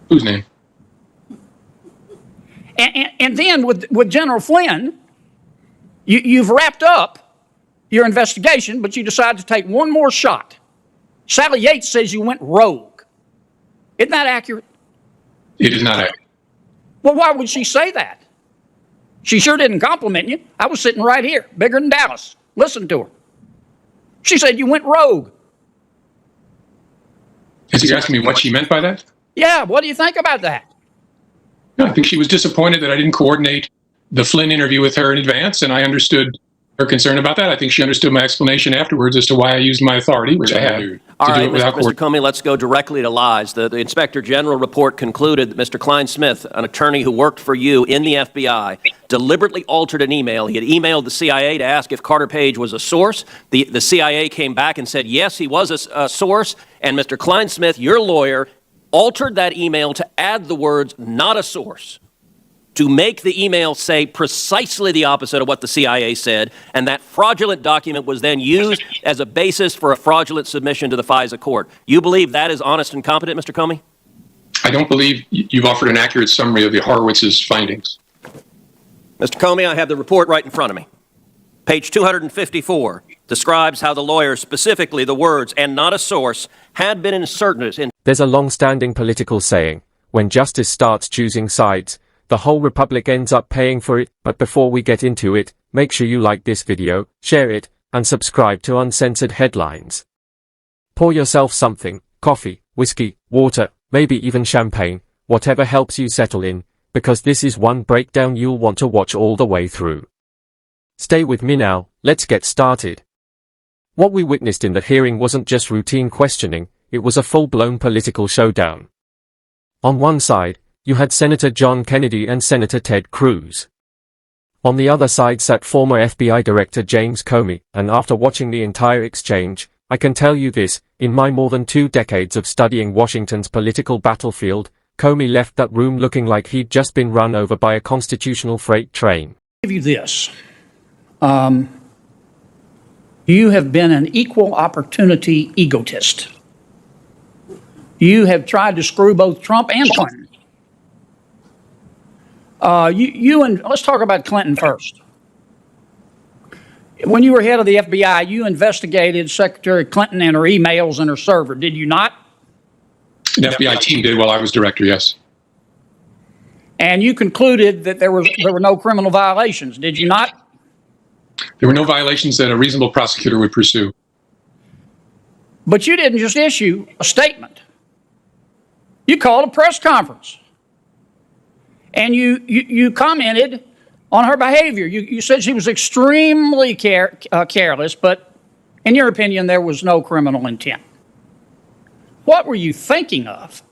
Whose name? And then with General Flynn, you've wrapped up your investigation, but you decide to take one more shot. Sally Yates says you went rogue. Isn't that accurate? It is not accurate. Well, why would she say that? She sure didn't compliment you. I was sitting right here, bigger than Dallas. Listen to her. She said you went rogue. Is he asking me what she meant by that? Yeah, what do you think about that? No, I think she was disappointed that I didn't coordinate the Flynn interview with her in advance, and I understood her concern about that. I think she understood my explanation afterwards as to why I used my authority, which I had. All right, Mr. Comey, let's go directly to lies. The Inspector General report concluded that Mr. Klein-Smith, an attorney who worked for you in the FBI, deliberately altered an email. He had emailed the CIA to ask if Carter Page was a source. The CIA came back and said, yes, he was a source. And Mr. Klein-Smith, your lawyer, altered that email to add the words, not a source, to make the email say precisely the opposite of what the CIA said, and that fraudulent document was then used as a basis for a fraudulent submission to the FISA court. You believe that is honest and competent, Mr. Comey? I don't believe you've offered an accurate summary of the Horowitz's findings. Mr. Comey, I have the report right in front of me. Page 254 describes how the lawyer, specifically the words, and not a source, had been inserted in. There's a long-standing political saying, when justice starts choosing sides, the whole republic ends up paying for it. But before we get into it, make sure you like this video, share it, and subscribe to Uncensored Headlines. Pour yourself something, coffee, whiskey, water, maybe even champagne, whatever helps you settle in, because this is one breakdown you'll want to watch all the way through. Stay with me now, let's get started. What we witnessed in the hearing wasn't just routine questioning, it was a full-blown political showdown. On one side, you had Senator John Kennedy and Senator Ted Cruz. On the other side sat former FBI Director James Comey, and after watching the entire exchange, I can tell you this, in my more than 2 decades of studying Washington's political battlefield, Comey left that room looking like he'd just been run over by a constitutional freight train. I'll give you this. You have been an equal opportunity egotist. You have tried to screw both Trump and Clinton. Let's talk about Clinton first. When you were head of the FBI, you investigated Secretary Clinton and her emails and her server, did you not? The FBI team did while I was director, yes. And you concluded that there were no criminal violations, did you not? There were no violations that a reasonable prosecutor would pursue. But you didn't just issue a statement. You called a press conference. And you commented on her behavior. You said she was extremely careless, but in your opinion, there was no criminal intent. What were you thinking of?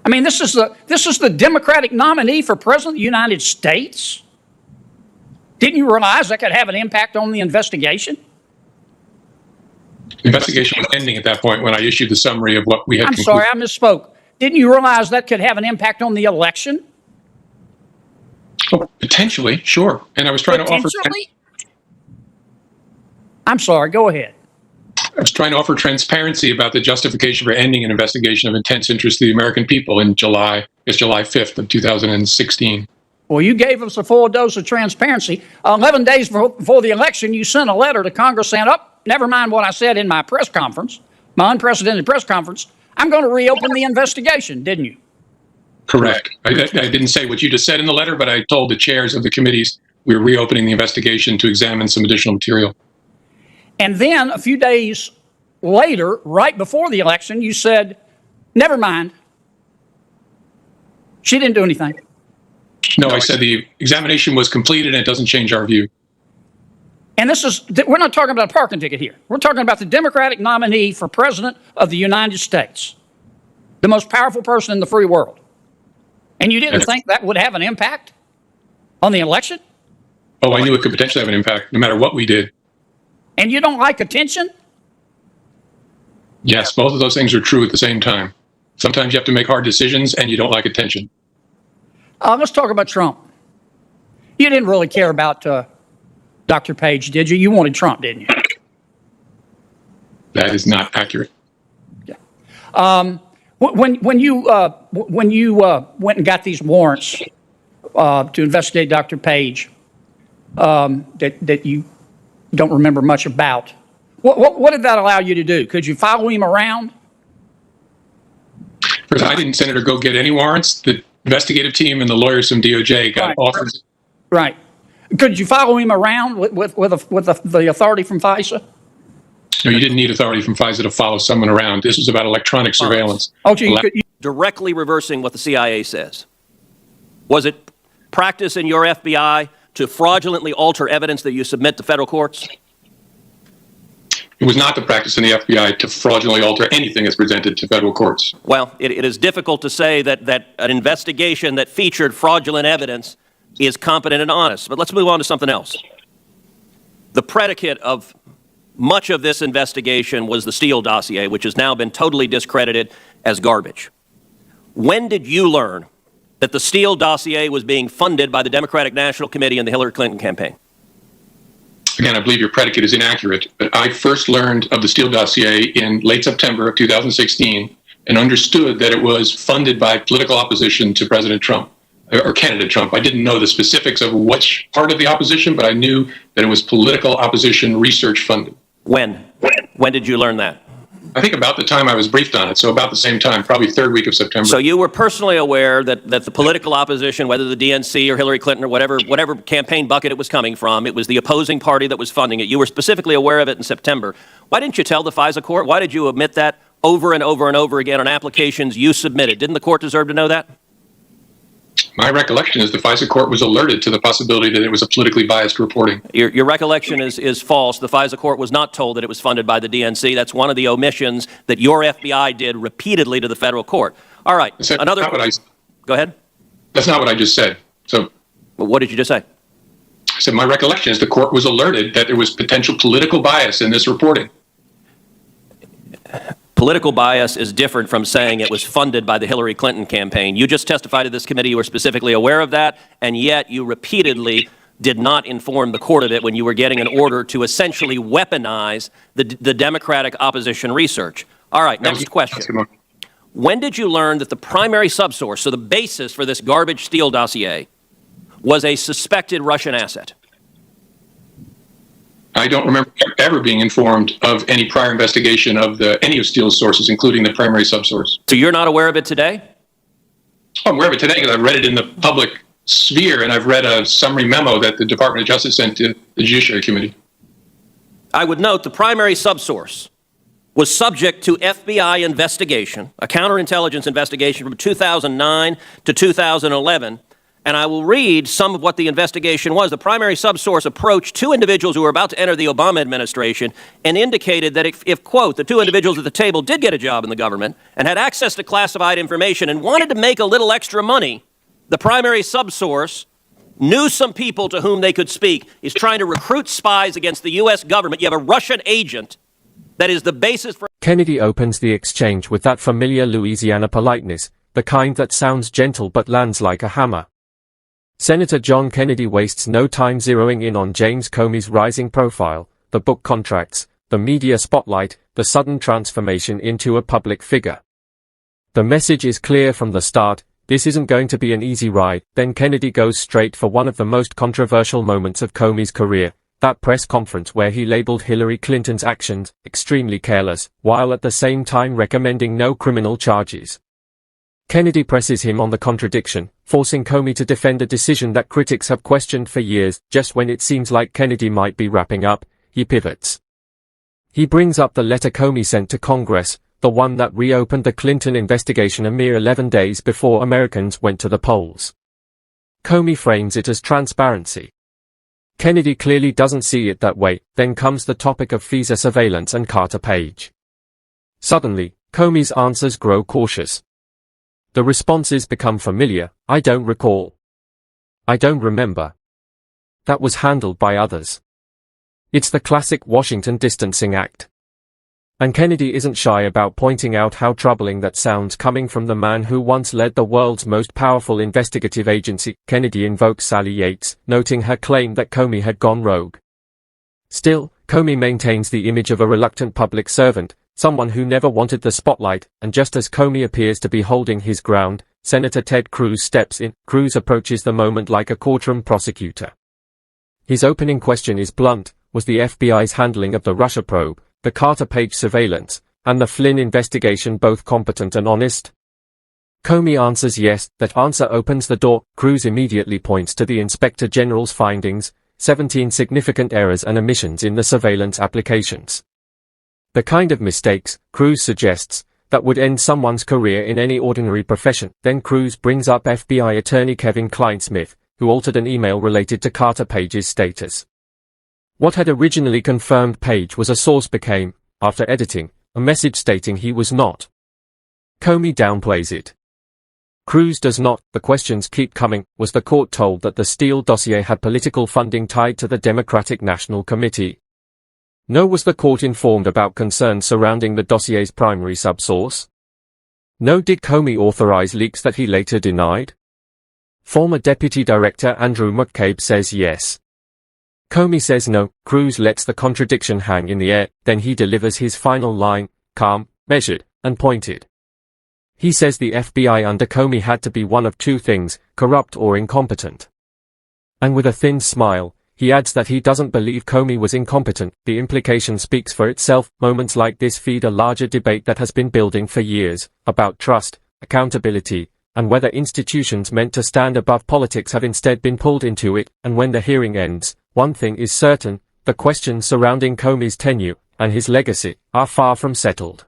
I mean, this is the Democratic nominee for President of the United States. Didn't you realize that could have an impact on the investigation? The investigation was ending at that point when I issued the summary of what we had concluded. Sorry, I misspoke. Didn't you realize that could have an impact on the election? Oh, potentially, sure. And I was trying to offer... I'm sorry, go ahead. I was trying to offer transparency about the justification for ending an investigation of intense interest to the American people in July 5th of 2016. Well, you gave us a full dose of transparency. 11 days before the election, you sent a letter to Congress saying, never mind what I said in my press conference, my unprecedented press conference, I'm going to reopen the investigation, didn't you? Correct. I didn't say what you just said in the letter, but I told the chairs of the committees we were reopening the investigation to examine some additional material. And then a few days later, right before the election, you said, never mind. She didn't do anything. No, I said the examination was completed and it doesn't change our view. And we're not talking about a parking ticket here. We're talking about the Democratic nominee for President of the United States, the most powerful person in the free world. And you didn't think that would have an impact on the election? Oh, I knew it could potentially have an impact no matter what we did. And you don't like attention? Yes, both of those things are true at the same time. Sometimes you have to make hard decisions and you don't like attention. Let's talk about Trump. You didn't really care about Dr. Page, did you? You wanted Trump, didn't you? That is not accurate. Yeah. When you went and got these warrants to investigate Dr. Page, that you don't remember much about, what did that allow you to do? Could you follow him around? First, I didn't, Senator, go get any warrants. The investigative team and the lawyers from DOJ got offers. Right. Could you follow him around with the authority from FISA? No, you didn't need authority from FISA to follow someone around. This was about electronic surveillance. Oh, you Directly reversing what the CIA says. Was it practice in your FBI to fraudulently alter evidence that you submit to federal courts? It was not the practice in the FBI to fraudulently alter anything that's presented to federal courts. Well, it is difficult to say that an investigation that featured fraudulent evidence is competent and honest. But let's move on to something else. The predicate of much of this investigation was the Steele dossier, which has now been totally discredited as garbage. When did you learn that the Steele dossier was being funded by the Democratic National Committee and the Hillary Clinton campaign? Again, I believe your predicate is inaccurate, but I first learned of the Steele dossier in late September of 2016 and understood that it was funded by political opposition to President Trump, or candidate Trump. I didn't know the specifics of which part of the opposition, but I knew that it was political opposition research funded. When? When did you learn that? I think about the time I was briefed on it, so about the same time, probably third week of September. So you were personally aware that the political opposition, whether the DNC or Hillary Clinton or whatever campaign bucket it was coming from, it was the opposing party that was funding it. You were specifically aware of it in September. Why didn't you tell the FISA court? Why did you admit that over and over and over again on applications you submitted? Didn't the court deserve to know that? My recollection is the FISA court was alerted to the possibility that it was a politically biased reporting. Your recollection is false. The FISA court was not told that it was funded by the DNC. That's one of the omissions that your FBI did repeatedly to the federal court. All right. Another. Go ahead. That's not what I just said. So. Well, what did you just say? I said my recollection is the court was alerted that there was potential political bias in this reporting. Political bias is different from saying it was funded by the Hillary Clinton campaign. You just testified to this committee. You were specifically aware of that, and yet you repeatedly did not inform the court of it when you were getting an order to essentially weaponize the Democratic opposition research. All right, next question. When did you learn that the primary subsource, so the basis for this garbage Steele dossier, was a suspected Russian asset? I don't remember ever being informed of any prior investigation of any of Steele's sources, including the primary subsource. So you're not aware of it today? I'm aware of it today because I've read it in the public sphere, and I've read a summary memo that the Department of Justice sent to the Judiciary Committee. I would note the primary subsource was subject to FBI investigation, a counterintelligence investigation from 2009 to 2011. And I will read some of what the investigation was. The primary subsource approached two individuals who were about to enter the Obama administration and indicated that if, quote, the two individuals at the table did get a job in the government and had access to classified information and wanted to make a little extra money, the primary subsource knew some people to whom they could speak. He's trying to recruit spies against the U.S. government. You have a Russian agent that is the basis for... Kennedy opens the exchange with that familiar Louisiana politeness, the kind that sounds gentle but lands like a hammer. Senator John Kennedy wastes no time zeroing in on James Comey's rising profile, the book contracts, the media spotlight, the sudden transformation into a public figure. The message is clear from the start: this isn't going to be an easy ride. Then Kennedy goes straight for one of the most controversial moments of Comey's career, that press conference where he labeled Hillary Clinton's actions extremely careless, while at the same time recommending no criminal charges. Kennedy presses him on the contradiction, forcing Comey to defend a decision that critics have questioned for years. Just when it seems like Kennedy might be wrapping up, he pivots. He brings up the letter Comey sent to Congress, the one that reopened the Clinton investigation a mere 11 days before Americans went to the polls. Comey frames it as transparency. Kennedy clearly doesn't see it that way. Then comes the topic of FISA surveillance and Carter Page. Suddenly, Comey's answers grow cautious. The responses become familiar. I don't recall. I don't remember. That was handled by others. It's the classic Washington distancing act. And Kennedy isn't shy about pointing out how troubling that sounds coming from the man who once led the world's most powerful investigative agency. Kennedy invokes Sally Yates, noting her claim that Comey had gone rogue. Still, Comey maintains the image of a reluctant public servant, someone who never wanted the spotlight, and just as Comey appears to be holding his ground, Senator Ted Cruz steps in. Cruz approaches the moment like a courtroom prosecutor. His opening question is blunt: was the FBI's handling of the Russia probe, the Carter Page surveillance, and the Flynn investigation both competent and honest? Comey answers yes. That answer opens the door. Cruz immediately points to the Inspector General's findings, 17 significant errors and omissions in the surveillance applications. The kind of mistakes, Cruz suggests, that would end someone's career in any ordinary profession. Then Cruz brings up FBI attorney Kevin Klein-Smith, who altered an email related to Carter Page's status. What had originally confirmed Page was a source became, after editing, a message stating he was not. Comey downplays it. Cruz does not. The questions keep coming. Was the court told that the Steele dossier had political funding tied to the Democratic National Committee? No. Was the court informed about concerns surrounding the dossier's primary subsource? No. Did Comey authorize leaks that he later denied? Former Deputy Director Andrew McCabe says yes. Comey says no. Cruz lets the contradiction hang in the air, then he delivers his final line, calm, measured, and pointed. He says the FBI under Comey had to be one of two things, corrupt or incompetent. And with a thin smile, he adds that he doesn't believe Comey was incompetent. The implication speaks for itself. Moments like this feed a larger debate that has been building for years, about trust, accountability, and whether institutions meant to stand above politics have instead been pulled into it. And when the hearing ends, one thing is certain: the questions surrounding Comey's tenure and his legacy are far from settled.